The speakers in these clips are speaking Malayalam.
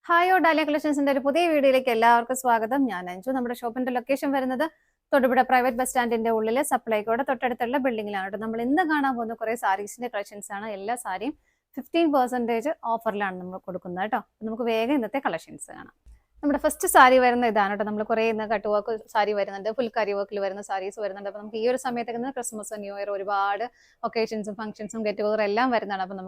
ഹായ് ഡാലിയ കളക്ഷൻസിന്റെ ഒരു പുതിയ വീഡിയോയിലേക്ക് എല്ലാവർക്കും സ്വാഗതം. ഞാൻ അഞ്ജു. നമ്മുടെ ഷോപ്പിന്റെ ലൊക്കേഷൻ വരുന്നത് തൊടുപുഴ പ്രൈവറ്റ് ബസ് സ്റ്റാൻഡിന്റെ ഉള്ളിലെ സപ്ലൈകോടെ തൊട്ടടുത്തുള്ള ബിൽഡിംഗിലാണ് കേട്ടോ. നമ്മൾ ഇന്ന് കാണാൻ പോകുന്ന കുറെ സാരീസിന്റെ കളക്ഷൻസ് ആണ്. എല്ലാ സാരിയും 15% ഓഫറിലാണ് നമ്മൾ കൊടുക്കുന്നത് കേട്ടോ. നമുക്ക് വേഗം ഇന്നത്തെ കളക്ഷൻസ് കാണാം. നമ്മുടെ ഫസ്റ്റ് സാരി വരുന്ന ഇതാണ് കേട്ടോ. നമ്മൾ കുറേ ഇന്ന് കട്ട് വർക്ക് സാരി വരുന്നുണ്ട്, ഫുൾ കരി വർക്കിൽ വരുന്ന സാരീസ് വരുന്നുണ്ട്. അപ്പോൾ നമുക്ക് ഈ ഒരു സമയത്തൊക്കെ ക്രിസ്മസ്, ന്യൂ ഇയർ ഒരുപാട് ഒക്കേഷൻസും ഫംഗ്ഷൻസും ഗെറ്റ് ടുഗദർ എല്ലാം വരുന്നതാണ്. അപ്പോൾ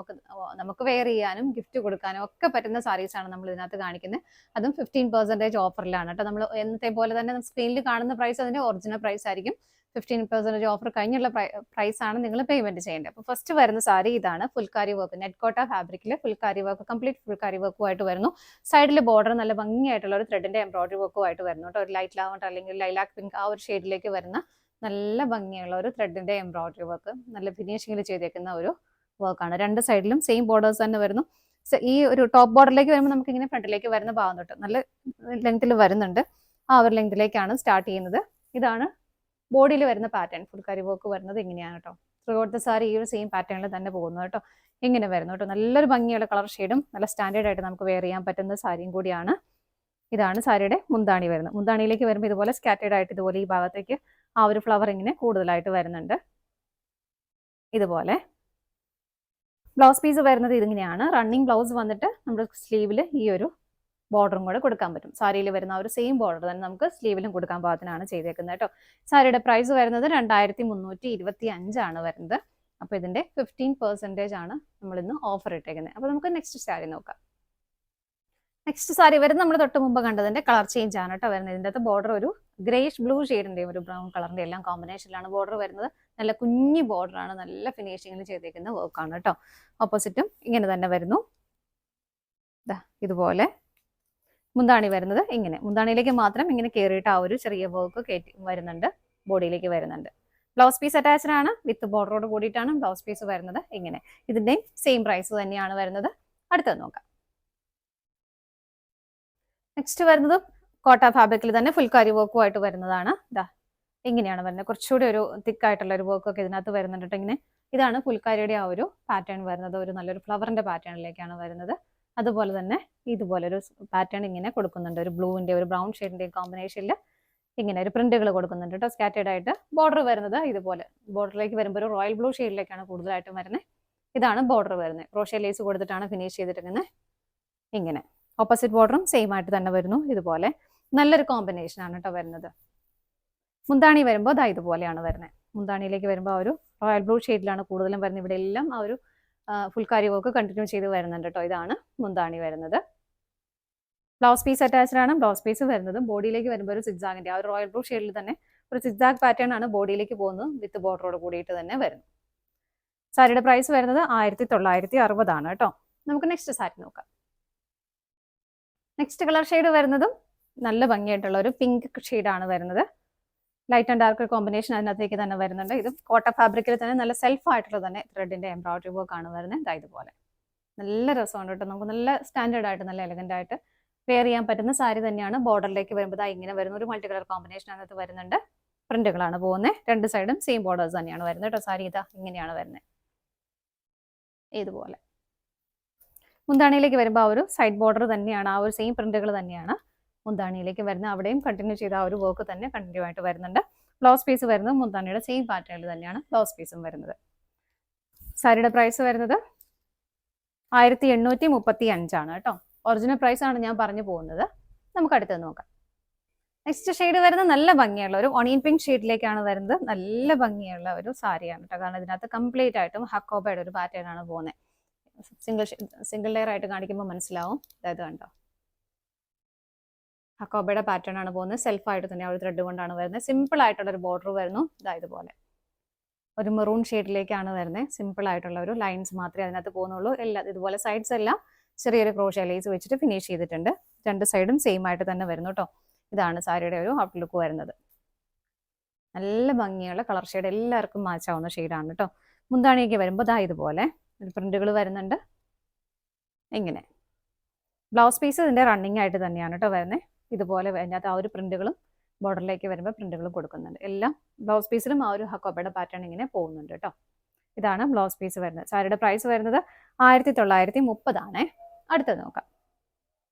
നമുക്ക് വെയർ ചെയ്യാനും ഗിഫ്റ്റ് കൊടുക്കാനും ഒക്കെ പറ്റുന്ന സാരീസാണ് നമ്മൾ ഇതിനകത്ത് കാണിക്കുന്നത്. അതും 15% ഓഫറിലാണ് കേട്ടോ. നമ്മൾ എന്നത്തെ പോലെ തന്നെ സ്ക്രീനിൽ കാണുന്ന പ്രൈസ് അതിന്റെ ഒറിജിനൽ പ്രൈസ് ആയിരിക്കും. 15% ഓഫർ കഴിഞ്ഞുള്ള പ്രൈസ് ആണ് നിങ്ങൾ പേയ്മെന്റ് ചെയ്യേണ്ടത്. അപ്പോൾ ഫസ്റ്റ് വരുന്ന സാരി ഇതാണ്. ഫുൾക്കാരി വർക്ക്, നെറ്റ് കോട്ട ഫാബ്രിക്കിൽ ഫുൾക്കാരി വർക്ക്, കംപ്ലീറ്റ് ഫുൾക്കാരി വർക്കുമായിട്ട് വരുന്നു. സൈഡിൽ ബോർഡർ നല്ല ഭംഗിയായിട്ടുള്ള ഒരു ത്രെഡിന്റെ എംബ്രോയിഡറി വർക്കുമായിട്ട് വരുന്നു കേട്ടോ. ഒരു ലൈറ്റ് ലാവണ്ടർ അല്ലെങ്കിൽ ലൈലാക്ക് പിങ്ക് ആ ഒരു ഷെയ്ഡിലേക്ക് വരുന്ന നല്ല ഭംഗിയുള്ള ഒരു ത്രെഡിന്റെ എംബ്രോയിഡറി വർക്ക്, നല്ല ഫിനിഷിംഗിൽ ചെയ്തേക്കുന്ന ഒരു വർക്കാണ്. രണ്ട് സൈഡിലും സെയിം ബോർഡേഴ്സ് തന്നെ വരുന്നു. ഈ ഒരു ടോപ്പ് ബോർഡറിലേക്ക് വരുമ്പോൾ നമുക്ക് ഇങ്ങനെ ഫ്രണ്ടിലേക്ക് വരുന്ന ഭാഗം തൊട്ട് നല്ല ലെങ്ത്തിൽ വരുന്നുണ്ട്. ആ ഒരു ലെങ്ത്തിലേക്കാണ് സ്റ്റാർട്ട് ചെയ്യുന്നത്. ഇതാണ് ബോഡിയിൽ വരുന്ന പാറ്റേൺ. ഫുൾക്കാരി വർക്ക് വരുന്നത് ഇങ്ങനെയാണ് കേട്ടോ. ത്രീ സാരി ഈ ഒരു സെയിം പാറ്റേണിൽ തന്നെ പോകുന്നു കേട്ടോ. ഇങ്ങനെ വരുന്നു കേട്ടോ. നല്ലൊരു ഭംഗിയുള്ള കളർ ഷെയ്ഡും നല്ല സ്റ്റാൻഡേർഡ് ആയിട്ട് നമുക്ക് വെയർ ചെയ്യാൻ പറ്റുന്ന സാരിയും കൂടിയാണ്. ഇതാണ് സാരിയുടെ മുന്താണി വരുന്നത്. മുന്താണിയിലേക്ക് വരുമ്പോൾ ഇതുപോലെ സ്കാറ്റേഡ് ആയിട്ട് ഇതുപോലെ ഈ ഭാഗത്തേക്ക് ആ ഒരു ഫ്ലവർ ഇങ്ങനെ കൂടുതലായിട്ട് വരുന്നുണ്ട്. ഇതുപോലെ ബ്ലൗസ് പീസ് വരുന്നത് ഇതിങ്ങനെയാണ്. റണ്ണിങ് ബ്ലൗസ് വന്നിട്ട് നമ്മുടെ സ്ലീവിൽ ഈ ഒരു ബോർഡറും കൂടെ കൊടുക്കാൻ പറ്റും. സാരിയിൽ വരുന്ന ആ ഒരു സെയിം ബോർഡർ തന്നെ നമുക്ക് സ്ലീവിലും കൊടുക്കാൻ പാകത്തിനാണ് ചെയ്തേക്കുന്നത് കേട്ടോ. സാരിയുടെ പ്രൈസ് വരുന്നത് 2325 ആണ് വരുന്നത്. അപ്പോൾ ഇതിന്റെ 15% ആണ് നമ്മൾ ഇന്ന് ഓഫർ ഇട്ടേക്കുന്നത്. അപ്പോൾ നമുക്ക് നെക്സ്റ്റ് സാരി നോക്കാം. നെക്സ്റ്റ് സാരി വരുന്നത് നമ്മൾ തൊട്ട് മുമ്പ് കണ്ടതിന്റെ കളർ ചേഞ്ച് ആണ് കേട്ടോ വരുന്നത്. ഇതിൻ്റെ അകത്ത് ബോർഡർ ഒരു ഗ്രേഷ് ബ്ലൂ ഷെയ്ഡിന്റെയും ഒരു ബ്രൗൺ കളറിന്റെ എല്ലാം കോമ്പിനേഷനിലാണ് ബോർഡർ വരുന്നത്. നല്ല കുഞ്ഞു ബോർഡർ ആണ്, നല്ല ഫിനിഷിംഗിൽ ചെയ്തേക്കുന്ന വർക്കാണ് കേട്ടോ. ഓപ്പോസിറ്റും ഇങ്ങനെ തന്നെ വരുന്നു. ഇതുപോലെ മുന്താണി വരുന്നത് ഇങ്ങനെ, മുന്താണിയിലേക്ക് മാത്രം ഇങ്ങനെ കയറിയിട്ട് ആ ഒരു ചെറിയ വർക്ക് കയറ്റി വരുന്നുണ്ട്, ബോഡിയിലേക്ക് വരുന്നുണ്ട്. ബ്ലൗസ് പീസ് അറ്റാച്ച്ഡ് ആണ്, വിത്ത് ബോർഡറോട് കൂടിയിട്ടാണ് ബ്ലൗസ് പീസ് വരുന്നത് ഇങ്ങനെ. ഇതിന്റെയും സെയിം പ്രൈസ് തന്നെയാണ് വരുന്നത്. അടുത്തത് നോക്കാം. നെക്സ്റ്റ് വരുന്നത് കോട്ട ഫാബ്രിക്കിൽ തന്നെ ഫുൾക്കാരി വർക്കുമായിട്ട് വരുന്നതാണ്. ഇങ്ങനെയാണ് വരുന്നത്. കുറച്ചുകൂടി ഒരു തിക്കായിട്ടുള്ള ഒരു വർക്കൊക്കെ ഇതിനകത്ത് വരുന്നുണ്ട്. ഇങ്ങനെ ഇതാണ് ഫുൾക്കാരിയുടെ ആ ഒരു പാറ്റേൺ വരുന്നത്. ഒരു നല്ലൊരു ഫ്ലവറിന്റെ പാറ്റേണിലേക്കാണ് വരുന്നത്. അതുപോലെ തന്നെ ഇതുപോലെ ഒരു പാറ്റേൺ ഇങ്ങനെ കൊടുക്കുന്നുണ്ട്. ഒരു ബ്ലൂവിന്റെ ഒരു ബ്രൗൺ ഷെയ്ഡിന്റെ കോമ്പിനേഷനിൽ ഇങ്ങനെ ഒരു പ്രിന്റുകൾ കൊടുക്കുന്നുണ്ട് കേട്ടോ. സ്കാറ്റേഡ് ആയിട്ട് ബോർഡർ വരുന്നത് ഇതുപോലെ. ബോർഡറിലേക്ക് വരുമ്പോൾ ഒരു റോയൽ ബ്ലൂ ഷെയ്ഡിലേക്കാണ് കൂടുതലായിട്ടും വരുന്നത്. ഇതാണ് ബോർഡർ വരുന്നത്. ക്രോഷ്യ ലേസ് കൊടുത്തിട്ടാണ് ഫിനിഷ് ചെയ്തിരിക്കുന്നത് ഇങ്ങനെ. ഓപ്പോസിറ്റ് ബോർഡറും സെയിം ആയിട്ട് തന്നെ വരുന്നു. ഇതുപോലെ നല്ലൊരു കോമ്പിനേഷൻ ആണ് കേട്ടോ വരുന്നത്. മുന്താണി വരുമ്പോൾ ഇതുപോലെയാണ് വരുന്നത്. മുന്താണിയിലേക്ക് വരുമ്പോൾ ആ ഒരു റോയൽ ബ്ലൂ ഷെയ്ഡിലാണ് കൂടുതലും വരുന്നത്. ഇവിടെ എല്ലാം ആ ഒരു ഫുൾക്കാരി വർക്ക് കണ്ടിന്യൂ ചെയ്ത് വരുന്നുണ്ട് കേട്ടോ. ഇതാണ് മുന്താണി വരുന്നത്. ബ്ലൗസ് പീസ് അറ്റാച്ച്ഡ് ആണ്. ബ്ലൗസ് പീസ് വരുന്നത് ബോഡിയിലേക്ക് വരുമ്പോൾ ഒരു സിക്സാഗിന്റെ ആ ഒരു റോയൽ ബ്ലൂ ഷെയ്ഡിൽ തന്നെ ഒരു സിക്സാഗ് പാറ്റേൺ ആണ് ബോഡിയിലേക്ക് പോകുന്നത്, വിത്ത് ബോർഡറോട് കൂടിയിട്ട് തന്നെ വരുന്നു. സാരിയുടെ പ്രൈസ് വരുന്നത് 1960 ആണ് കേട്ടോ. നമുക്ക് നെക്സ്റ്റ് സാരി നോക്കാം. നെക്സ്റ്റ് കളർ ഷെയ്ഡ് വരുന്നതും നല്ല ഭംഗിയായിട്ടുള്ള ഒരു പിങ്ക് ഷെയ്ഡാണ് വരുന്നത്. ലൈറ്റ് ആൻഡ് ഡാർക്ക് കോമ്പിനേഷൻ അതിനകത്തേക്ക് തന്നെ വരുന്നുണ്ട്. ഇത് കോട്ട ഫാബ്രിക്കിൽ തന്നെ നല്ല സെൽഫ് ആയിട്ടുള്ള തന്നെ ത്രെഡിന്റെ എംബ്രോയിഡറി വർക്ക് ആണ് വരുന്നത്. ഇതുപോലെ നല്ല രസമുണ്ട് കേട്ടോ. നമുക്ക് നല്ല സ്റ്റാൻഡേർഡ് ആയിട്ട് നല്ല എലഗന്റ് ആയിട്ട് വെയർ ചെയ്യാൻ പറ്റുന്ന സാരി തന്നെയാണ്. ബോർഡറിലേക്ക് വരുമ്പോൾ ഇങ്ങനെ വരുന്ന ഒരു മൾട്ടി കളർ കോമ്പിനേഷൻ അതിനകത്ത് വരുന്നുണ്ട്. പ്രിന്റുകളാണ് പോകുന്നത്. രണ്ട് സൈഡും സെയിം ബോർഡേഴ്സ് തന്നെയാണ് വരുന്നത് കേട്ടോ. സാരി ഇങ്ങനെയാണ് വരുന്നത് ഇതുപോലെ. മുന്താണിയിലേക്ക് വരുമ്പോൾ ആ ഒരു സൈഡ് ബോർഡർ തന്നെയാണ്, ആ ഒരു സെയിം പ്രിന്റുകൾ തന്നെയാണ് മുന്താണിയിലേക്ക് വരുന്നത്. അവിടെയും കണ്ടിന്യൂ ചെയ്ത ആ ഒരു വർക്ക് തന്നെ കണ്ടിന്യൂ ആയിട്ട് വരുന്നുണ്ട്. ബ്ലൗസ് പീസ് വരുന്നത് മുന്താണിയുടെ സെയിം പാറ്റേണിൽ തന്നെയാണ് ബ്ലൗസ് പീസും വരുന്നത്. സാരിയുടെ പ്രൈസ് വരുന്നത് 1835 ആണ് കേട്ടോ. ഒറിജിനൽ പ്രൈസ് ആണ് ഞാൻ പറഞ്ഞു പോകുന്നത്. നമുക്ക് അടുത്തത് നോക്കാം. നെക്സ്റ്റ് ഷെയ്ഡ് വരുന്നത് നല്ല ഭംഗിയുള്ള ഒരു ഓണിയൻ പിങ്ക് ഷെയ്ഡിലേക്കാണ് വരുന്നത്. നല്ല ഭംഗിയുള്ള ഒരു സാരിയാണ് കേട്ടോ. കാരണം ഇതിനകത്ത് കംപ്ലീറ്റ് ആയിട്ടും ഹക്കോബയുടെ ഒരു പാറ്റേൺ ആണ് പോകുന്നത്. സിംഗിൾ ലെയർ ആയിട്ട് കാണിക്കുമ്പോൾ മനസ്സിലാവും. അതായത് കണ്ടോ, ഹക്കോബയുടെ പാറ്റേൺ ആണ് പോകുന്നത്. സെൽഫായിട്ട് തന്നെ ഒരു ത്രെഡ് കൊണ്ടാണ് വരുന്നത്. സിമ്പിൾ ആയിട്ടുള്ള ഒരു ബോർഡർ വരുന്നു. ഇതുപോലെ ഒരു മെറൂൺ ഷെയ്ഡിലേക്കാണ് വരുന്നത്. സിമ്പിൾ ആയിട്ടുള്ള ഒരു ലൈൻസ് മാത്രമേ അതിനകത്ത് പോകുന്നുള്ളൂ. ഇതുപോലെ സൈഡ്സ് എല്ലാം ചെറിയൊരു ക്രോഷ്യ ലേസ് വെച്ചിട്ട് ഫിനിഷ് ചെയ്തിട്ടുണ്ട്. രണ്ട് സൈഡും സെയിം ആയിട്ട് തന്നെ വരുന്നു കേട്ടോ. ഇതാണ് സാരിയുടെ ഒരു ഔട്ട് ലുക്ക് വരുന്നത്. നല്ല ഭംഗിയുള്ള കളർ ഷെയ്ഡ്, എല്ലാവർക്കും മാച്ച് ആവുന്ന ഷെയ്ഡാണ് കേട്ടോ. മുന്താണിയൊക്കെ വരുമ്പോൾ ഇതുപോലെ പ്രിന്റുകൾ വരുന്നുണ്ട് ഇങ്ങനെ. ബ്ലൗസ് പീസ് ഇതിന്റെ റണ്ണിങ് ആയിട്ട് തന്നെയാണ് കേട്ടോ വരുന്നത്. ഇതുപോലെ അതിനകത്ത് ആ ഒരു പ്രിന്റുകളും ബോർഡറിലേക്ക് വരുമ്പോൾ പ്രിന്റുകളും കൊടുക്കുന്നുണ്ട്. എല്ലാം ബ്ലൗസ് പീസിലും ആ ഒരു ഹക്കോബയുടെ പാറ്റേൺ ഇങ്ങനെ പോകുന്നുണ്ട് കേട്ടോ. ഇതാണ് ബ്ലൗസ് പീസ് വരുന്നത്. സാരിയുടെ പ്രൈസ് വരുന്നത് 1930 ആണ്. അടുത്തത് നോക്കാം.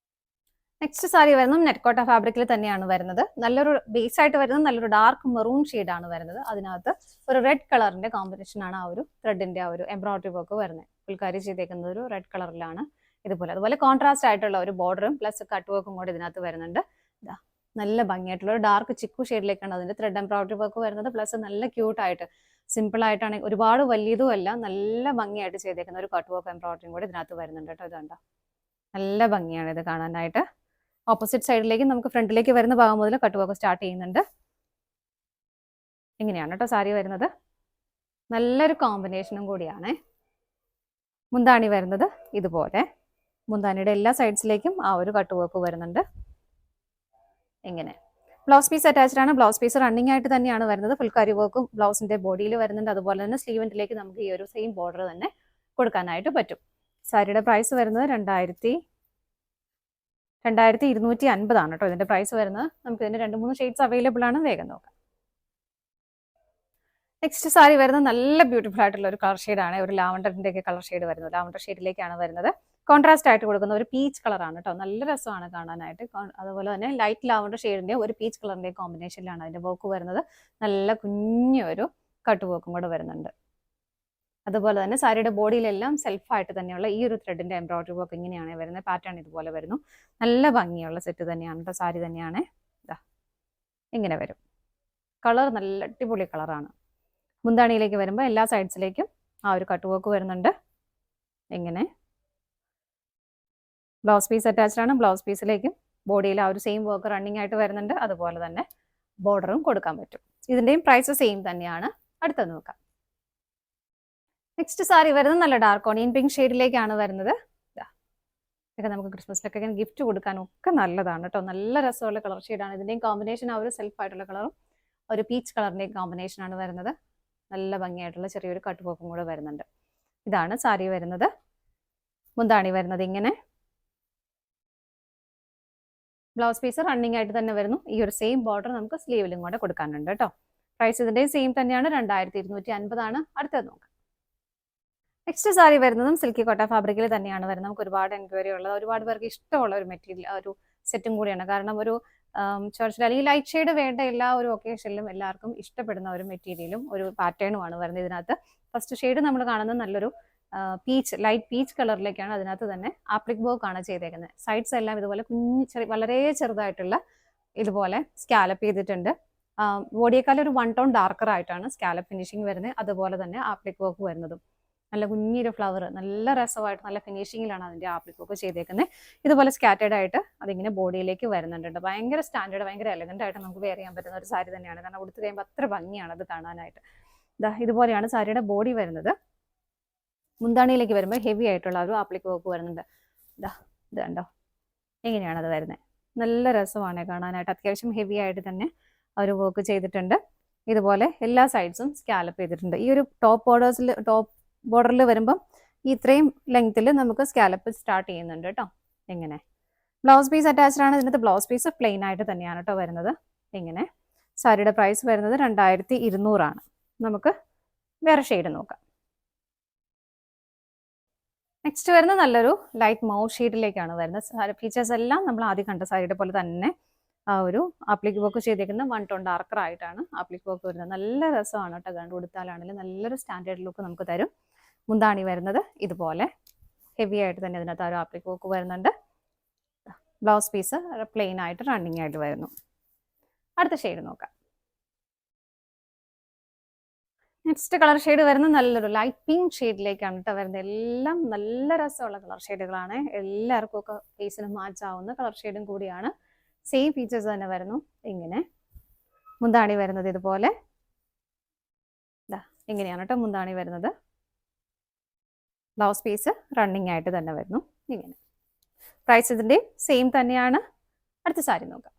നെക്സ്റ്റ് സാരി വരുന്നത് നെറ്റ്കോട്ട ഫാബ്രിക്കിൽ തന്നെയാണ് വരുന്നത്. നല്ലൊരു ബേസ് ആയിട്ട് വരുന്നത് നല്ലൊരു ഡാർക്ക് മെറൂൺ ആണ് വരുന്നത്. അതിനകത്ത് ഒരു റെഡ് കളറിന്റെ കോമ്പിനേഷൻ ആണ് ആ ഒരു ത്രെഡിന്റെ ആ ഒരു എംബ്രോയിഡറി വർക്ക് വരുന്നത്. ഫുൾക്കാരി ചെയ്തേക്കുന്നത് ഒരു റെഡ് കളറിലാണ്. അതുപോലെ കോൺട്രാസ്റ്റ് ആയിട്ടുള്ള ഒരു ബോർഡറും പ്ലസ് കട്ട് വർക്കും കൂടെ ഇതിനകത്ത് വരുന്നുണ്ട്. നല്ല ഭംഗിയായിട്ടുള്ള ഒരു ഡാർക്ക് ചിക്കു ഷെയ്ഡിലേക്കാണ് അതിന്റെ ത്രെഡ് എംബ്രോയിഡറി വർക്ക് വരുന്നത്. പ്ലസ് നല്ല ക്യൂട്ടായിട്ട് സിമ്പിൾ ആയിട്ടാണ്, ഒരുപാട് വലിയതും അല്ല, നല്ല ഭംഗിയായിട്ട് ചെയ്തേക്കുന്ന ഒരു കട്ട് വർക്ക് എംബ്രോയിഡറിയും കൂടെ ഇതിനകത്ത് വരുന്നുണ്ട് കേട്ടോ. ഇതുണ്ടോ, നല്ല ഭംഗിയാണ് ഇത് കാണാനായിട്ട്. ഓപ്പോസിറ്റ് സൈഡിലേക്ക് നമുക്ക് ഫ്രണ്ടിലേക്ക് വരുന്ന ഭാഗം മുതൽ കട്ട് വർക്ക് സ്റ്റാർട്ട് ചെയ്യുന്നുണ്ട്. ഇങ്ങനെയാണ് കേട്ടോ സാരി വരുന്നത്. നല്ലൊരു കോമ്പിനേഷനും കൂടിയാണ്. മുന്താണി വരുന്നത് ഇതുപോലെ, മുന്താണിയുടെ എല്ലാ സൈഡ്സിലേക്കും ആ ഒരു കട്ട് വർക്ക് വരുന്നുണ്ട്. ഇങ്ങനെ ബ്ലൗസ് പീസ് അറ്റാച്ച്ഡ് ആണ്. ബ്ലൗസ് പീസ് റണ്ണിങ് ആയിട്ട് തന്നെയാണ് വരുന്നത്. ഫുൾക്കാരി വർക്കും ബ്ലൗസിന്റെ ബോഡിയിൽ വരുന്നുണ്ട്. അതുപോലെ തന്നെ സ്ലീവിൻ്റിലേക്ക് നമുക്ക് ഈ ഒരു സെയിം ബോർഡർ തന്നെ കൊടുക്കാനായിട്ട് പറ്റും. സാരിയുടെ പ്രൈസ് വരുന്നത് 2250 ആണ് കേട്ടോ ഇതിന്റെ പ്രൈസ് വരുന്നത്. നമുക്ക് ഇതിന്റെ 2-3 ഷെയ്ഡ്സ് അവൈലബിൾ ആണ്, വേഗം നോക്കാം. നെക്സ്റ്റ് സാരി വരുന്നത് നല്ല ബ്യൂട്ടിഫുൾ ആയിട്ടുള്ള ഒരു കളർ ഷെയ്ഡാണ്. ഒരു ലാവണ്ടറിന്റെ ഒക്കെ കളർ ഷെയ്ഡ് വരുന്നത്. ലാവണ്ടർ ഷെയ്ഡിലേക്കാണ് വരുന്നത്. കോൺട്രാസ്റ്റ് ആയിട്ട് കൊടുക്കുന്ന ഒരു പീച്ച് കളറാണ് കേട്ടോ. നല്ല രസമാണ് കാണാനായിട്ട്. അതുപോലെ തന്നെ ലൈറ്റ് ലാവണ്ടർ ഷെയ്ഡിന്റെ ഒരു പീച്ച് കളറിന്റെ കോമ്പിനേഷനിലാണ് അതിന്റെ വർക്ക് വരുന്നത്. നല്ല കുഞ്ഞൊരു കട്ട് വർക്കും കൂടെ വരുന്നുണ്ട്. അതുപോലെ തന്നെ സാരിയുടെ ബോഡിയിലെല്ലാം സെൽഫായിട്ട് തന്നെയുള്ള ഈ ഒരു ത്രെഡിന്റെ എംബ്രോയിഡറി വർക്ക് ഇങ്ങനെയാണ് വരുന്നത്. പാറ്റേൺ ഇതുപോലെ വരുന്നു. നല്ല ഭംഗിയുള്ള സെറ്റ് തന്നെയാണ് കേട്ടോ. സാരി തന്നെയാണ്. ഇതാ ഇങ്ങനെ വരും. കളർ നല്ല അടിപൊളി കളറാണ്. മുന്താണിയിലേക്ക് വരുമ്പോൾ എല്ലാ സൈഡ്സിലേക്കും ആ ഒരു കട്ട് വർക്ക് വരുന്നുണ്ട്. ഇങ്ങനെ ബ്ലൗസ് പീസ് അറ്റാച്ച്ഡ് ആണ്. ബ്ലൗസ് പീസിലേക്കും ബോഡിയിൽ ആ ഒരു സെയിം വർക്ക് റണ്ണിങ് ആയിട്ട് വരുന്നുണ്ട്. അതുപോലെ തന്നെ ബോർഡറും കൊടുക്കാൻ പറ്റും. ഇതിന്റെയും പ്രൈസ് സെയിം തന്നെയാണ്. അടുത്തത് നോക്കാം. നെക്സ്റ്റ് സാരി വരുന്നത് നല്ല ഡാർക്ക് ഓണിയൻ പിങ്ക് ഷെയ്ഡിലേക്കാണ് വരുന്നത്. ഇതൊക്കെ നമുക്ക് ക്രിസ്മസിനൊക്കെ ഗിഫ്റ്റ് കൊടുക്കാനും ഒക്കെ നല്ലതാണ് കേട്ടോ. നല്ല രസമുള്ള കളർ ഷെയ്ഡാണ്. ഇതിന്റെയും കോമ്പിനേഷൻ ആ ഒരു സെൽഫ് ആയിട്ടുള്ള കളറും ഒരു പീച്ച് കളറിന്റെയും കോമ്പിനേഷൻ ആണ് വരുന്നത്. നല്ല ഭംഗിയായിട്ടുള്ള ചെറിയൊരു കട്ട് വർക്കും കൂടെ വരുന്നുണ്ട്. ഇതാണ് സാരി വരുന്നത്. മുന്താണി വരുന്നത് ഇങ്ങനെ. ബ്ലൗസ് പീസ് റണ്ണിങ് ആയിട്ട് തന്നെ വരുന്നു. ഈ ഒരു സെയിം ബോർഡർ നമുക്ക് സ്ലീവിലും കൂടെ കൊടുക്കാനുണ്ട് കേട്ടോ. പ്രൈസ് ഇതിന്റെ സെയിം തന്നെയാണ്. 2250 ആണ്. അടുത്തത് നോക്കാം. നെക്സ്റ്റ് സാരി വരുന്നതും സിൽക്കി കോട്ട ഫാബ്രിക്കിൽ തന്നെയാണ് വരുന്നത്. നമുക്ക് ഒരുപാട് എൻക്വയറി ഉള്ളത്, ഒരുപാട് പേർക്ക് ഇഷ്ടമുള്ള ഒരു മെറ്റീരിയൽ, ഒരു സെറ്റും കൂടിയാണ്. കാരണം ഒരു ചർച്ചിൽ അല്ലെങ്കിൽ ലൈറ്റ് ഷെയ്ഡ് വേണ്ട എല്ലാ ഒരു ഒക്കേഷനിലും എല്ലാവർക്കും ഇഷ്ടപ്പെടുന്ന ഒരു മെറ്റീരിയലും ഒരു പാറ്റേണുമാണ് വരുന്നത്. ഇതിനകത്ത് ഫസ്റ്റ് ഷെയ്ഡ് നമ്മൾ കാണുന്നത് നല്ലൊരു ലൈറ്റ് പീച്ച് കളറിലേക്കാണ്. അതിനകത്ത് തന്നെ ആപ്ലിക് വർക്ക് ആണ് ചെയ്തേക്കുന്നത്. സൈഡ്സ് എല്ലാം ഇതുപോലെ വളരെ ചെറുതായിട്ടുള്ള ഇതുപോലെ സ്കാലപ്പ് ചെയ്തിട്ടുണ്ട്. ബോഡിയേക്കാൾ ഒരു 1 ടോൺ ഡാർക്കർ ആയിട്ടാണ് സ്കാലപ്പ് ഫിനിഷിംഗ് വരുന്നത്. അതുപോലെ തന്നെ ആപ്ലിക് വർക്ക് വരുന്നതും നല്ല കുഞ്ഞൊരു ഫ്ലവർ, നല്ല രസമായിട്ട് നല്ല ഫിനിഷിങ്ങിലാണ് അതിന്റെ ആപ്ലിക് വർക്ക് ചെയ്തേക്കുന്നത്. ഇതുപോലെ സ്കാറ്റേഡ് ആയിട്ട് അതിങ്ങനെ ബോഡിയിലേക്ക് വരുന്നുണ്ട്. ഭയങ്കര സ്റ്റാൻഡേർഡ്, ഭയങ്കര എലഗന്റ് ആയിട്ട് നമുക്ക് വെയർ ചെയ്യാൻ പറ്റുന്ന ഒരു സാരി തന്നെയാണ്. കാരണം ഉടുത്ത് കഴിയുമ്പോൾ അത്ര ഭംഗിയാണ് അത് കാണാനായിട്ട്. ഇതുപോലെയാണ് സാരിയുടെ ബോഡി വരുന്നത്. മുന്താണിയിലേക്ക് വരുമ്പോൾ ഹെവി ആയിട്ടുള്ള ഒരു ആപ്ലിക് വർക്ക് വരുന്നുണ്ട്. ഇത് കണ്ടോ, എങ്ങനെയാണ് അത് വരുന്നത്. നല്ല രസമാണ് കാണാനായിട്ട്. അത്യാവശ്യം ഹെവി ആയിട്ട് തന്നെ ഒരു വർക്ക് ചെയ്തിട്ടുണ്ട്. ഇതുപോലെ എല്ലാ സൈഡ്സും സ്കാലപ്പ് ചെയ്തിട്ടുണ്ട്. ഈ ഒരു ടോപ്പ് ബോർഡറിൽ വരുമ്പം ഇത്രയും ലെങ്ത്തിൽ നമുക്ക് സ്കാലപ്പ് സ്റ്റാർട്ട് ചെയ്യുന്നുണ്ട് കേട്ടോ. ഇങ്ങനെ ബ്ലൗസ് പീസ് അറ്റാച്ച്ഡ് ആണ്. ഇതിനകത്ത് ബ്ലൗസ് പീസ് പ്ലെയിൻ ആയിട്ട് തന്നെയാണ് കേട്ടോ വരുന്നത്. ഇങ്ങനെ സാരിയുടെ പ്രൈസ് വരുന്നത് 2200 ആണ്. നമുക്ക് വേറെ ഷെയ്ഡ് നോക്കാം. നെക്സ്റ്റ് വരുന്നത് നല്ലൊരു ലൈറ്റ് മൗ ഷെയ്ഡിലേക്കാണ് വരുന്നത്. ഫീച്ചേഴ്സ് എല്ലാം നമ്മൾ ആദ്യം കണ്ട സാരിയുടെ പോലെ തന്നെ ആ ഒരു ആപ്ലിക് വർക്ക് ചെയ്തേക്കുന്ന 1 ടോൺ ഡാർക്കർ ആയിട്ടാണ് ആപ്ലിക് വർക്ക് വരുന്നത്. നല്ല രസമാണ് കേട്ടോ. കണ്ടു കൊടുത്താലാണെങ്കിലും നല്ലൊരു സ്റ്റാൻഡേർഡ് ലുക്ക് നമുക്ക് തരും. മുന്താണി വരുന്നത് ഇതുപോലെ ഹെവി ആയിട്ട് തന്നെ അതിനകത്ത് ആ ഒരു ആപ്ലിക് വർക്ക് വരുന്നുണ്ട്. ബ്ലൗസ് പീസ് പ്ലെയിൻ ആയിട്ട് റണ്ണിങ് ആയിട്ട് വരുന്നു. അടുത്ത ഷെയ്ഡ് നോക്കാം. നെക്സ്റ്റ് കളർ ഷെയ്ഡ് വരുന്നത് നല്ലൊരു ലൈറ്റ് പിങ്ക് ഷെയ്ഡിലേക്കാണ് കേട്ടോ വരുന്നത്. എല്ലാം നല്ല രസമുള്ള കളർ ഷെയ്ഡുകളാണ്. എല്ലാവർക്കും ഒക്കെ ഫേസിന് മാച്ച് ആവുന്ന കളർ ഷെയ്ഡും കൂടിയാണ്. സെയിം ഫീച്ചേഴ്സ് തന്നെ വരുന്നു. ഇങ്ങനെ മുന്താണി വരുന്നത് ഇതുപോലെ ഇങ്ങനെയാണ് കേട്ടോ മുന്താണി വരുന്നത്. ബ്ലൗസ് പീസ് റണ്ണിങ് ആയിട്ട് തന്നെ വരുന്നു. ഇങ്ങനെ പ്രൈസ് ഇതിൻ്റെ സെയിം തന്നെയാണ്. അടുത്ത സാരി നോക്കാം.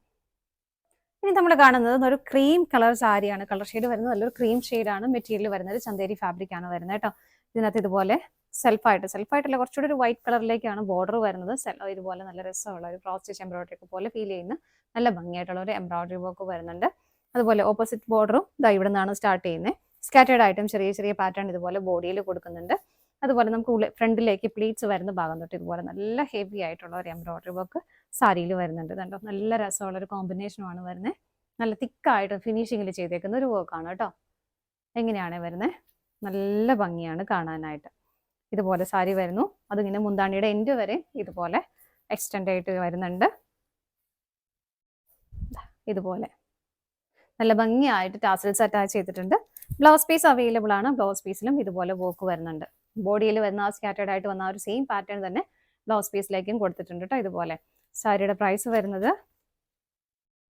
ഇനി നമ്മൾ കാണുന്നത് ഒരു ക്രീം കളർ സാരിയാണ്. കളർ ഷെയ്ഡ് വരുന്നത് നല്ലൊരു ക്രീം ഷെയ്ഡാണ്. മെറ്റീരിയൽ വരുന്നത് ചന്തേരി ഫാബ്രിക് ആണ് വരുന്നത് കേട്ടോ. ഇതിനകത്ത് ഇതുപോലെ സെൽഫായിട്ടല്ല കുറച്ചുകൂടി ഒരു വൈറ്റ് കളറിലേക്കാണ് ബോർഡർ വരുന്നത്. ഇതുപോലെ നല്ല രസമുള്ള ഒരു ക്രോസ് സ്റ്റിച്ച് എംബ്രോയിഡറി ഒക്കെ പോലെ ഫീൽ ചെയ്യുന്ന നല്ല ഭംഗിയായിട്ടുള്ള ഒരു എംബ്രോയിഡറി വർക്ക് വരുന്നുണ്ട്. അതുപോലെ ഓപ്പോസിറ്റ് ബോർഡറും ഇവിടെ നിന്നാണ് സ്റ്റാർട്ട് ചെയ്യുന്നത്. സ്കാറ്റേഡ് ആയിട്ടും ചെറിയ ചെറിയ പാറ്റേൺ ഇതുപോലെ ബോഡിയിൽ കൊടുക്കുന്നുണ്ട്. അതുപോലെ നമുക്ക് ഫ്രണ്ടിലേക്ക് പ്ലീറ്റ്സ് വരുന്ന ഭാഗം തൊട്ട് ഇതുപോലെ നല്ല ഹെവി ആയിട്ടുള്ള ഒരു എംബ്രോയിഡറി വർക്ക് സാരിയിൽ വരുന്നുണ്ട്. കണ്ടോ, നല്ല രസമുള്ള ഒരു കോമ്പിനേഷനുമാണ് വരുന്നത്. നല്ല തിക്കായിട്ട് ഫിനിഷിങ്ങിൽ ചെയ്തേക്കുന്ന ഒരു വർക്കാണ് കേട്ടോ. എങ്ങനെയാണ് വരുന്നത്, നല്ല ഭംഗിയാണ് കാണാനായിട്ട്. ഇതുപോലെ സാരി വരുന്നു. അതിങ്ങനെ മുന്താണിയുടെ എൻഡ് വരെ ഇതുപോലെ എക്സ്റ്റെൻഡ് ആയിട്ട് വരുന്നുണ്ട്. ഇതുപോലെ നല്ല ഭംഗിയായിട്ട് ടാസൽസ് അറ്റാച്ച് ചെയ്തിട്ടുണ്ട്. ബ്ലൗസ് പീസ് അവൈലബിൾ ആണ്. ബ്ലൗസ് പീസിലും ഇതുപോലെ വർക്ക് വരുന്നുണ്ട്. ബോഡിയിൽ വരുന്ന ആ സ്കാറ്റേഡ് ആയിട്ട് വന്ന ആ ഒരു സെയിം പാറ്റേൺ തന്നെ ബ്ലൗസ് പീസിലേക്കും കൊടുത്തിട്ടുണ്ട് കേട്ടോ. ഇതുപോലെ സാരിയുടെ പ്രൈസ് വരുന്നത്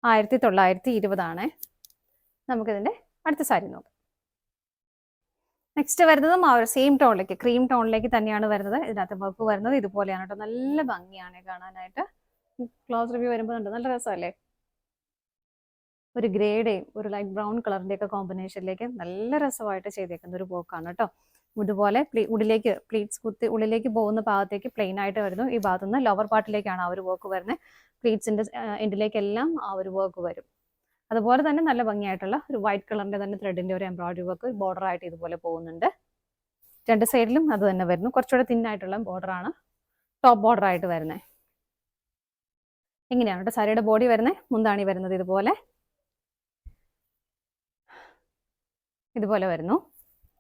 1920 ആണ്. നമുക്കിതിൻ്റെ അടുത്ത സാരി നോക്കാം. നെക്സ്റ്റ് വരുന്നതും ആ ഒരു സെയിം ടോണിലേക്ക്, ക്രീം ടോണിലേക്ക് തന്നെയാണ് വരുന്നത്. ഇതിനകത്ത് വർക്ക് വരുന്നത് ഇതുപോലെയാണ് കേട്ടോ. നല്ല ഭംഗിയാണ് കാണാനായിട്ട്. ക്ലോസ് റിവ്യൂ വരുമ്പോൾ ഉണ്ട്, നല്ല രസമല്ലേ. ഒരു ഗ്രേയുടെയും ഒരു ലൈറ്റ് ബ്രൗൺ കളറിന്റെ ഒക്കെ കോമ്പിനേഷനിലേക്ക് നല്ല രസമായിട്ട് ചെയ്തേക്കുന്ന ഒരു വർക്കാണ് കേട്ടോ. ഇതുപോലെ ഉള്ളിലേക്ക് പ്ലീറ്റ്സ് കുത്തി ഉള്ളിലേക്ക് പോകുന്ന ഭാഗത്തേക്ക് പ്ലെയിൻ ആയിട്ട് വരുന്നു. ഈ ഭാഗത്തു നിന്ന് ലോവർ പാർട്ടിലേക്കാണ് ആ ഒരു വർക്ക് വരുന്നത്. പ്ലീറ്റ്സിന്റെ എൻഡിലേക്കെല്ലാം ആ ഒരു വർക്ക് വരും. അതുപോലെ തന്നെ നല്ല ഭംഗിയായിട്ടുള്ള ഒരു വൈറ്റ് കളറിന്റെ തന്നെ ത്രെഡിന്റെ ഒരു എംബ്രോയിഡറി വർക്ക് ബോർഡർ ആയിട്ട് ഇതുപോലെ പോകുന്നുണ്ട്. രണ്ട് സൈഡിലും അത് തന്നെ വരുന്നു. കുറച്ചുകൂടെ തിന്നായിട്ടുള്ള ബോർഡറാണ് ടോപ്പ് ബോർഡർ ആയിട്ട് വരുന്നത്. ഇങ്ങനെയാണ് കേട്ടോ സാരിയുടെ ബോഡി വരുന്നത്. മുന്താണി വരുന്നത് ഇതുപോലെ വരുന്നു.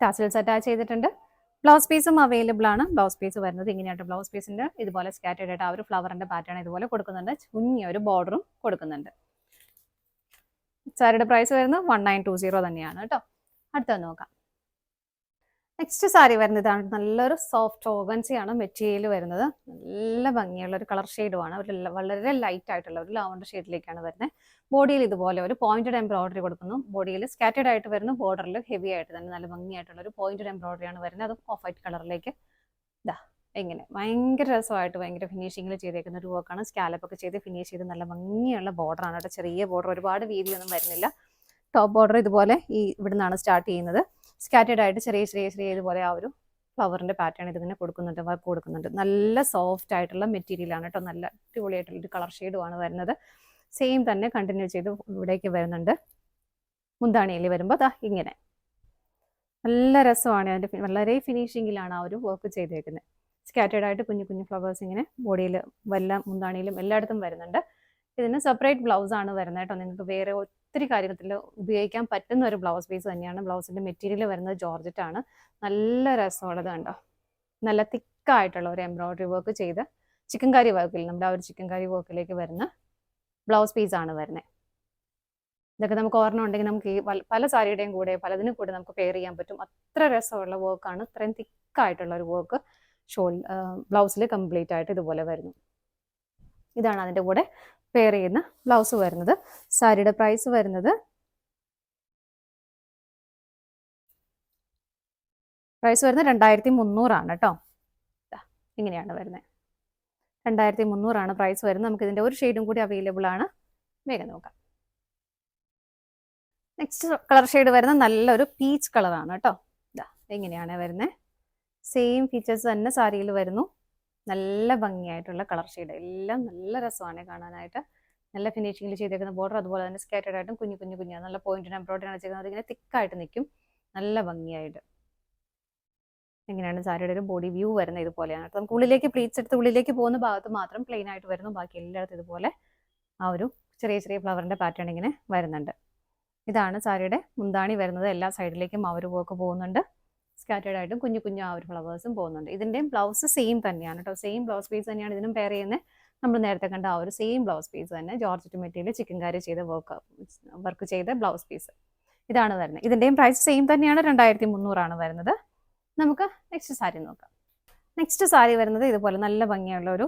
ടാസൽസ് അറ്റാച്ച് ചെയ്തിട്ടുണ്ട്. ബ്ലൗസ് പീസും അവൈലബിൾ ആണ്. ബ്ലൗസ് പീസ് വരുന്നത് ഇങ്ങനെയായിട്ട് ബ്ലൗസ് പീസിന്റെ ഇതുപോലെ സ്കാറ്റേഡ് ആയിട്ട് ആ ഒരു ഫ്ലവറിന്റെ പാറ്റേൺ ഇതുപോലെ കൊടുക്കുന്നുണ്ട്. കുഞ്ഞൊരു ബോർഡറും കൊടുക്കുന്നുണ്ട്. സാരിയുടെ പ്രൈസ് വരുന്നത് 1920 തന്നെയാണ് കേട്ടോ. അടുത്തത് നോക്കാം. നെക്സ്റ്റ് സാരി വരുന്നത് ഇതാണ്. നല്ലൊരു സോഫ്റ്റ് ഓർഗൻസിയാണ് മെറ്റീരിയൽ വരുന്നത്. നല്ല ഭംഗിയുള്ള ഒരു കളർ ഷെയ്ഡുമാണ്. വളരെ ലൈറ്റ് ആയിട്ടുള്ള ഒരു ലാവണ്ടർ ഷെയ്ഡിലേക്കാണ് വരുന്നത്. ബോഡിയിൽ ഇതുപോലെ ഒരു പോയിന്റഡ് എംബ്രോയിഡറി കൊടുക്കുന്നു. ബോഡിയിൽ സ്കാറ്റേഡ് ആയിട്ട് വരുന്നു. ബോർഡറിൽ ഹെവി ആയിട്ട് തന്നെ നല്ല ഭംഗിയായിട്ടുള്ള ഒരു പോയിന്റഡ് എംബ്രോയിഡറിയാണ് വരുന്നത്. അതും ഓഫ് വൈറ്റ് കളറിലേക്ക് ഇങ്ങനെ ഭയങ്കര രസമായിട്ട് ഭയങ്കര ഫിനിഷിങ്ങിൽ ചെയ്തേക്കുന്ന ഒരു വർക്കാണ്. സ്കാലപ്പ് ഒക്കെ ചെയ്ത് ഫിനിഷ് ചെയ്ത് നല്ല ഭംഗിയുള്ള ബോർഡറാണ് കേട്ടോ. ചെറിയ ബോർഡർ, ഒരുപാട് വീതിയൊന്നും വരുന്നില്ല. ടോപ്പ് ബോർഡർ ഇതുപോലെ ഇവിടെ നിന്നാണ് സ്റ്റാർട്ട് ചെയ്യുന്നത്. സ്കാറ്റേഡ് ആയിട്ട് ചെറിയ ഇതുപോലെ ആ ഒരു ഫ്ലവറിന്റെ പാറ്റേൺ ഇതിങ്ങനെ കൊടുക്കുന്നുണ്ട്, വർക്ക് കൊടുക്കുന്നുണ്ട്. നല്ല സോഫ്റ്റ് ആയിട്ടുള്ള മെറ്റീരിയലാണ് കേട്ടോ. നല്ല അടിപൊളിയായിട്ടുള്ള ഒരു കളർ ഷെയ്ഡുമാണ് വരുന്നത്. സെയിം തന്നെ കണ്ടിന്യൂ ചെയ്ത് ഇവിടേക്ക് വരുന്നുണ്ട്. മുന്താണിയിൽ വരുമ്പോൾ ഇങ്ങനെ നല്ല രസമാണ്. അതിൻ്റെ വളരെ ഫിനിഷിങ്ങിലാണ് ആ ഒരു വർക്ക് ചെയ്തേക്കുന്നത്. സ്കാറ്റേഡ് ആയിട്ട് കുഞ്ഞു ഫ്ലവേഴ്സ് ഇങ്ങനെ ബോഡിയിൽ മുന്താണിയിലും എല്ലായിടത്തും വരുന്നുണ്ട്. ഇതിന് സെപ്പറേറ്റ് ബ്ലൗസ് ആണ് വരുന്നത് കേട്ടോ. നിങ്ങൾക്ക് വേറെ ഒത്തിരി കാര്യത്തിൽ ഉപയോഗിക്കാൻ പറ്റുന്ന ഒരു ബ്ലൗസ് പീസ് തന്നെയാണ്. ബ്ലൗസിന്റെ മെറ്റീരിയൽ വരുന്നത് ജോർജറ്റ് ആണ്. നല്ല രസമുള്ളത് കണ്ടോ. നല്ല തിക്കായിട്ടുള്ള ഒരു എംബ്രോയിഡറി വർക്ക് ചെയ്ത് ചിക്കൻ കറി വർക്കിൽ നമ്മുടെ ആ ഒരു ചിക്കൻ കറി വർക്കിലേക്ക് വരുന്ന ബ്ലൗസ് പീസ് ആണ് വരുന്നത്. ഇതൊക്കെ നമുക്ക് ഓർമ്മ ഉണ്ടെങ്കിൽ നമുക്ക് ഈ പല സാരിയുടെയും കൂടെ പലതിനും കൂടെ നമുക്ക് പെയർ ചെയ്യാൻ പറ്റും. അത്ര രസമുള്ള വർക്കാണ്. ഇത്രയും തിക്കായിട്ടുള്ള ഒരു വർക്ക് ബ്ലൗസിൽ കംപ്ലീറ്റ് ആയിട്ട് ഇതുപോലെ വരുന്നു. ഇതാണ് അതിൻ്റെ കൂടെ പെയർ ചെയ്യുന്ന ബ്ലൗസ് വരുന്നത്. സാരിയുടെ പ്രൈസ് വരുന്നത് 2300 ആണ് കേട്ടോ. ഇങ്ങനെയാണ് വരുന്നത്. 2300 ആണ് പ്രൈസ് വരുന്നത്. നമുക്ക് ഇതിൻ്റെ ഒരു ഷെയ്ഡും കൂടി അവൈലബിൾ ആണ്. വേഗം നോക്കാം. നെക്സ്റ്റ് കളർ ഷെയ്ഡ് വരുന്നത് നല്ലൊരു പീച്ച് കളറാണ് കേട്ടോ. എങ്ങനെയാണ് വരുന്നത്. സെയിം ഫീച്ചേഴ്സ് തന്നെ സാരിയിൽ വരുന്നു. നല്ല ഭംഗിയായിട്ടുള്ള കളർ ഷെയ്ഡ്, എല്ലാം നല്ല രസമാണ് കാണാനായിട്ട്. നല്ല ഫിനിഷിങ്ങിൽ ചെയ്തേക്കുന്ന ബോർഡർ, അതുപോലെ തന്നെ സ്കാറ്റേഡ് ആയിട്ടും കുഞ്ഞു നല്ല പോയിന്റിന് എംബ്രോയിഡറി ആണ് ചെയ്യുന്നത്. അതിങ്ങനെ തിക്കായിട്ട് നിൽക്കും, നല്ല ഭംഗിയായിട്ട്. എങ്ങനെയാണ് സാരിയുടെ ഒരു ബോഡി വ്യൂ വരുന്നത് ഇതുപോലെയാണ്. നമുക്ക് ഉള്ളിലേക്ക് പ്ലീറ്റ്സ് എടുത്ത് ഉള്ളിലേക്ക് പോകുന്ന ഭാഗത്ത് മാത്രം പ്ലെയിൻ ആയിട്ട് വരുന്നു. ബാക്കി എല്ലായിടത്തും ഇതുപോലെ ആ ഒരു ചെറിയ ഫ്ലവറിന്റെ പാറ്റേൺ ഇങ്ങനെ വരുന്നുണ്ട്. ഇതാണ് സാരിയുടെ മുന്താണി വരുന്നത്. എല്ലാ സൈഡിലേക്കും ആ ഒരു വർക്ക് പോകുന്നുണ്ട്. സ്കാറ്റേഡ് ആയിട്ടും കുഞ്ഞു ആ ഒരു ഫ്ലവേഴ്സും പോകുന്നുണ്ട്. ഇതിൻ്റെയും ബ്ലൗസ് സെയിം തന്നെയാണ് കേട്ടോ. സെയിം ബ്ലൗസ് പീസ് തന്നെയാണ് ഇതിനും പെയർ ചെയ്യുന്നത്. നമ്മൾ നേരത്തെ കണ്ട ആ ഒരു സെയിം ബ്ലൗസ് പീസ് തന്നെ ജോർജറ്റ് മെറ്റീരിയൽ ചിക്കൻ കറി ചെയ്ത വർക്ക് ചെയ്ത ബ്ലൗസ് പീസ് ഇതാണ് വരുന്നത്. ഇതിൻ്റെയും പ്രൈസ് സെയിം തന്നെയാണ്. 2300 ആണ് വരുന്നത്. നമുക്ക് നെക്സ്റ്റ് സാരി നോക്കാം. നെക്സ്റ്റ് സാരി വരുന്നത് ഇതുപോലെ നല്ല ഭംഗിയുള്ള ഒരു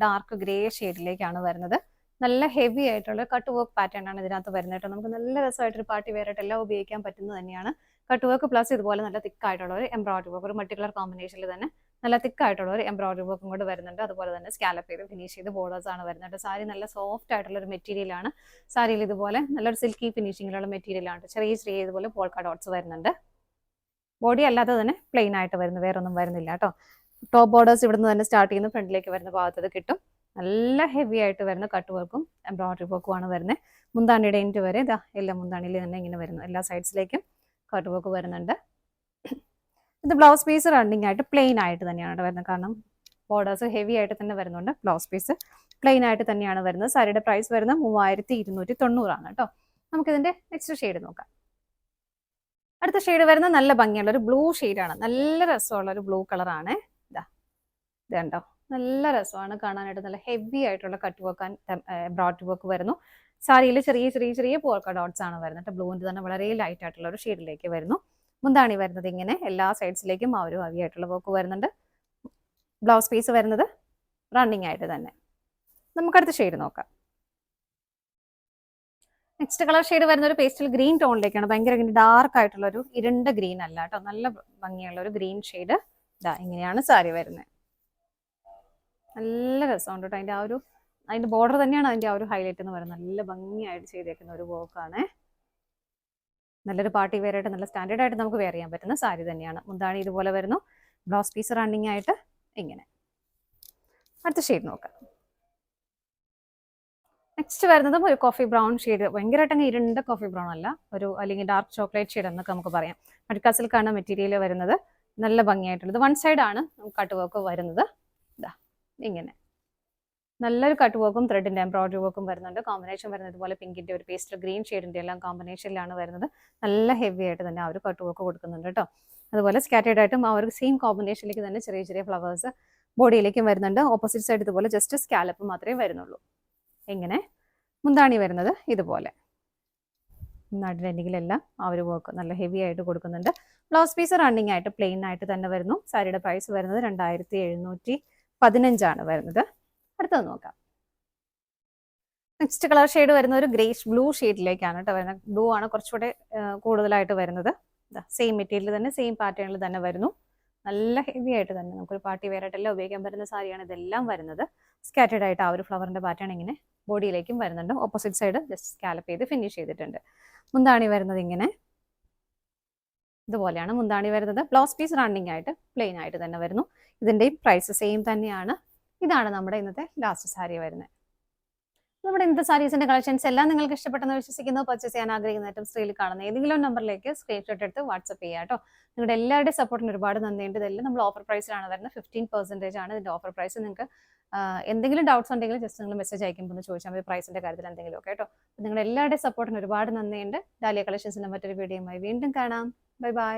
ഡാർക്ക് ഗ്രേ ഷെയ്ഡിലേക്കാണ് വരുന്നത്. നല്ല ഹെവി ആയിട്ടുള്ള കട്ട് വർക്ക് പാറ്റേൺ ആണ് ഇതിനകത്ത് വരുന്നത് കേട്ടോ. നമുക്ക് നല്ല രസമായിട്ടൊരു പാർട്ടി വെയർ ആയിട്ട് എല്ലാം ഉപയോഗിക്കാൻ പറ്റുന്നത് തന്നെയാണ്. കട്ട് വർക്ക് പ്ലസ് ഇതുപോലെ നല്ല തിക്കായിട്ടുള്ള ഒരു എംബ്രോയിഡറി വർക്ക്, ഒരു മൾട്ടി കളർ കോമ്പിനേഷനിൽ തന്നെ നല്ല തിക്കായിട്ടുള്ള ഒരു എംബ്രോയിഡറി വർക്കും കൂടെ വരുന്നുണ്ട്. അതുപോലെ തന്നെ സ്കാലപ്പ് ചെയ്ത് ഫിനിഷ് ചെയ്ത് ബോർഡേഴ്സ് ആണ് വരുന്നത്. സാരി നല്ല സോഫ്റ്റ് ആയിട്ടുള്ള ഒരു മെറ്റീരിയലാണ്. സാരിയിൽ ഇതുപോലെ നല്ലൊരു സിൽക്കി ഫിനിഷിങ്ങിലുള്ള മെറ്റീരിയലാണ്. ചെറിയ ഇതുപോലെ പോൾക്ക ഡോട്ട്സ് വരുന്നുണ്ട്. ബോഡി അല്ലാതെ തന്നെ പ്ലെയിൻ ആയിട്ട് വരുന്നു, വേറെ ഒന്നും വരുന്നില്ല കേട്ടോ. ടോപ്പ് ബോർഡേഴ്സ് ഇവിടുന്ന് തന്നെ സ്റ്റാർട്ട് ചെയ്യുന്ന ഫ്രണ്ടിലേക്ക് വരുന്ന ഭാഗത്ത് കിട്ടും. നല്ല ഹെവി ആയിട്ട് വരുന്ന കട്ട് വർക്കും എംബ്രോയിഡറി വർക്കും ആണ് വരുന്നത്. മുന്താണിയുടെ എൻഡ് വരെ എല്ലാ മുന്താണിയിൽ തന്നെ ഇങ്ങനെ വരുന്നു. എല്ലാ സൈഡ്സിലേക്കും കട്ട് വർക്ക് വരുന്നുണ്ട്. ഇത് ബ്ലൗസ് പീസ് റണ്ണിങ് ആയിട്ട് പ്ലെയിൻ ആയിട്ട് തന്നെയാണ് വരുന്നത്. കാരണം ബോർഡേഴ്സ് ഹെവി ആയിട്ട് തന്നെ വരുന്നുണ്ട്. ബ്ലൗസ് പീസ് പ്ലെയിൻ ആയിട്ട് തന്നെയാണ് വരുന്നത്. സാരിയുടെ പ്രൈസ് വരുന്നത് 3290 കേട്ടോ. നമുക്കിതിന്റെ നെക്സ്റ്റ് ഷെയ്ഡ് നോക്കാം. അടുത്ത ഷെയ്ഡ് വരുന്നത് നല്ല ഭംഗിയുള്ള ഒരു ബ്ലൂ ഷെയ്ഡാണ്. നല്ല രസമുള്ള ഒരു ബ്ലൂ കളറാണ്. ഇതാ ഇത് കണ്ടോ, നല്ല രസമാണ് കാണാനായിട്ട്. നല്ല ഹെവി ആയിട്ടുള്ള കട്ട് വർക്ക് ബ്രോഡ് വർക്ക് വരുന്നു. സാരിയിൽ ചെറിയ ചെറിയ ചെറിയ പോൾക്ക ഡോട്ട്സ് ആണ് വരുന്നത്. ബ്ലൂവിന്റെ തന്നെ വളരെ ലൈറ്റ് ആയിട്ടുള്ള ഒരു ഷെയ്ഡിലേക്ക് വരുന്നു. മുന്താണി വരുന്നത് ഇങ്ങനെ എല്ലാ സൈഡ്സിലേക്കും ആ ഒരു ഹെവി ആയിട്ടുള്ള വർക്ക് വരുന്നുണ്ട്. ബ്ലൗസ് പീസ് വരുന്നത് റണ്ണിങ് ആയിട്ട് തന്നെ. നമുക്കടുത്ത ഷെയ്ഡ് നോക്കാം. നെക്സ്റ്റ് കളർ ഷെയ്ഡ് വരുന്ന ഒരു പേസ്റ്റൽ ഗ്രീൻ ടോണിലേക്കാണ്. ഭയങ്കര ഡാർക്ക് ആയിട്ടുള്ള ഒരു ഇരുണ്ട ഗ്രീൻ അല്ല കേട്ടോ, നല്ല ഭംഗിയുള്ള ഒരു ഗ്രീൻ ഷെയ്ഡ്. ഇതാ ഇങ്ങനെയാണ് സാരി വരുന്നത്. നല്ല രസമുണ്ട് കേട്ടോ. അതിന്റെ ബോർഡർ തന്നെയാണ് അതിന്റെ ആ ഒരു ഹൈലൈറ്റ് എന്ന് പറയുന്നത്. നല്ല ഭംഗിയായിട്ട് ചെയ്തേക്കുന്ന ഒരു വർക്കാണ്. നല്ലൊരു പാർട്ടി വെയർ ആയിട്ട് നല്ല സ്റ്റാൻഡേർഡ് ആയിട്ട് നമുക്ക് വെയർ ചെയ്യാൻ പറ്റുന്ന സാരി തന്നെയാണ്. മുന്താണി ഇതുപോലെ വരുന്നു. ബ്ലൗസ് പീസ് റണ്ണിങ് ആയിട്ട് ഇങ്ങനെ. അടുത്ത ഷെയ്ഡ് നോക്കാം. നെക്സ്റ്റ് വരുന്നതും ഒരു കോഫി ബ്രൗൺ ഷെയ്ഡ്. ഭയങ്കരമായിട്ട് അങ്ങ് ഇരുണ്ട കോഫി ബ്രൗൺ അല്ല, ഒരു അല്ലെങ്കിൽ ഡാർക്ക് ചോക്ലേറ്റ് ഷെയ്ഡ് എന്നൊക്കെ നമുക്ക് പറയാം. മഡ്ക സിൽക്കാണ് മെറ്റീരിയൽ വരുന്നത്. നല്ല ഭംഗിയായിട്ടുള്ളത്. വൺ സൈഡ് ആണ് കട്ട് വർക്ക് വരുന്നത്. ഇതാ ഇങ്ങനെ നല്ലൊരു കട്ട് വർക്കും ത്രെഡിന്റെ എംബ്രോയിഡറി വർക്കും വരുന്നുണ്ട്. കോമ്പിനേഷൻ വരുന്നത് ഇതുപോലെ പിങ്കിന്റെ ഒരു പേസ്റ്റൽ ഗ്രീൻ ഷെയ്ഡിന്റെ എല്ലാം കോമ്പിനേഷനിലാണ് വരുന്നത്. നല്ല ഹെവി ആയിട്ട് തന്നെ ആ ഒരു കട്ട് വർക്ക് കൊടുക്കുന്നുണ്ട് കേട്ടോ. അതുപോലെ സ്കാറ്റേഡ് ആയിട്ടും ആ ഒരു സെയിം കോമ്പിനേഷനിലേക്ക് തന്നെ ചെറിയ ചെറിയ ഫ്ലവേഴ്സ് ബോഡിയിലേക്കും വരുന്നുണ്ട്. ഓപ്പോസിറ്റ് സൈഡ് ഇതുപോലെ ജസ്റ്റ് സ്കാലപ്പ് മാത്രമേ വരുന്നുള്ളൂ. ഇങ്ങനെ മുന്താണി വരുന്നത് ഇതുപോലെ നാട്ടിൻ്റെ എൻഡിങ്ങിലെല്ലാം ആ ഒരു വർക്ക് നല്ല ഹെവി ആയിട്ട് കൊടുക്കുന്നുണ്ട്. ബ്ലൗസ് പീസ് റണ്ണിങ് ആയിട്ട് പ്ലെയിൻ ആയിട്ട് തന്നെ വരുന്നു. സാരിയുടെ പ്രൈസ് വരുന്നത് 2715 വരുന്നത്. അടുത്തത് നോക്കാം. നെക്സ്റ്റ് കളർ ഷെയ്ഡ് വരുന്ന ഒരു ഗ്രേഷ് ബ്ലൂ ഷെയ്ഡിലേക്കാണ് കേട്ടോ വരുന്നത്. ബ്ലൂ ആണ് കുറച്ചുകൂടെ കൂടുതലായിട്ട് വരുന്നത്. സെയിം മെറ്റീരിയൽ തന്നെ സെയിം പാറ്റേണിൽ തന്നെ വരുന്നു. നല്ല ഹെവി ആയിട്ട് തന്നെ നമുക്കൊരു പാർട്ടി വെയർ ആയിട്ടെല്ലാം ഉപയോഗിക്കാൻ പറ്റുന്ന സാരിയാണ് ഇതെല്ലാം വരുന്നത്. സ്കാറ്റേഡ് ആയിട്ട് ആ ഒരു ഫ്ലവറിന്റെ പാറ്റേൺ ഇങ്ങനെ ബോഡിയിലേക്കും വരുന്നുണ്ട്. ഓപ്പോസിറ്റ് സൈഡ് ജസ്റ്റ് സ്കാലപ്പ് ചെയ്ത് ഫിനിഷ് ചെയ്തിട്ടുണ്ട്. മുന്താണി വരുന്നത് ഇങ്ങനെ ഇതുപോലെയാണ് മുന്താണി വരുന്നത്. ബ്ലൗസ് പീസ് റണ്ണിങ് ആയിട്ട് പ്ലെയിൻ ആയിട്ട് തന്നെ വരുന്നു. ഇതിന്റെയും പ്രൈസ് സെയിം തന്നെയാണ്. ഇതാണ് നമ്മുടെ ഇന്നത്തെ ലാസ്റ്റ് സാരി വരുന്നത്. നമ്മുടെ ഇന്നത്തെ സാരീസിന്റെ കളക്ഷൻസ് എല്ലാം നിങ്ങൾക്ക് ഇഷ്ടപ്പെട്ടെന്ന് വിശ്വസിക്കുന്നു. പർച്ചേസ് ചെയ്യാൻ ആഗ്രഹിക്കുന്ന ഏറ്റവും സ്ക്രീനിൽ കാണുന്ന ഏതെങ്കിലും നമ്പറിലേക്ക് സ്ക്രീൻഷോട്ട് എടുത്ത് വാട്സ്ആപ്പ് ചെയ്യുക കേട്ടോ. നിങ്ങളുടെ എല്ലാവരുടെയും സപ്പോർട്ടിന് ഒരുപാട് നന്ദിയുണ്ട്. ഇതെല്ലാം നമ്മൾ ഓഫർ പ്രൈസിലാണ് വരുന്നത്. 15% ആണ് ഇതിന്റെ ഓഫർ പ്രൈസ്. നിങ്ങൾക്ക് എന്തെങ്കിലും ഡൗട്ട്സ് ഉണ്ടെങ്കിൽ ജസ്റ്റ് നിങ്ങൾ മെസ്സേജ് അയക്കുമ്പോൾ ഒന്ന് ചോദിച്ചാൽ മതി പ്രൈസിന്റെ കാര്യത്തിൽ എന്തെങ്കിലും ഒക്കെ കേട്ടോ. നിങ്ങളുടെ എല്ലാവരുടെയും സപ്പോർട്ടിന് ഒരുപാട് നന്ദിയുണ്ട്. ഡാലിയ കളക്ഷൻസിന്റെ മറ്റൊരു വീഡിയോയുമായി വീണ്ടും കാണാം. Bye bye.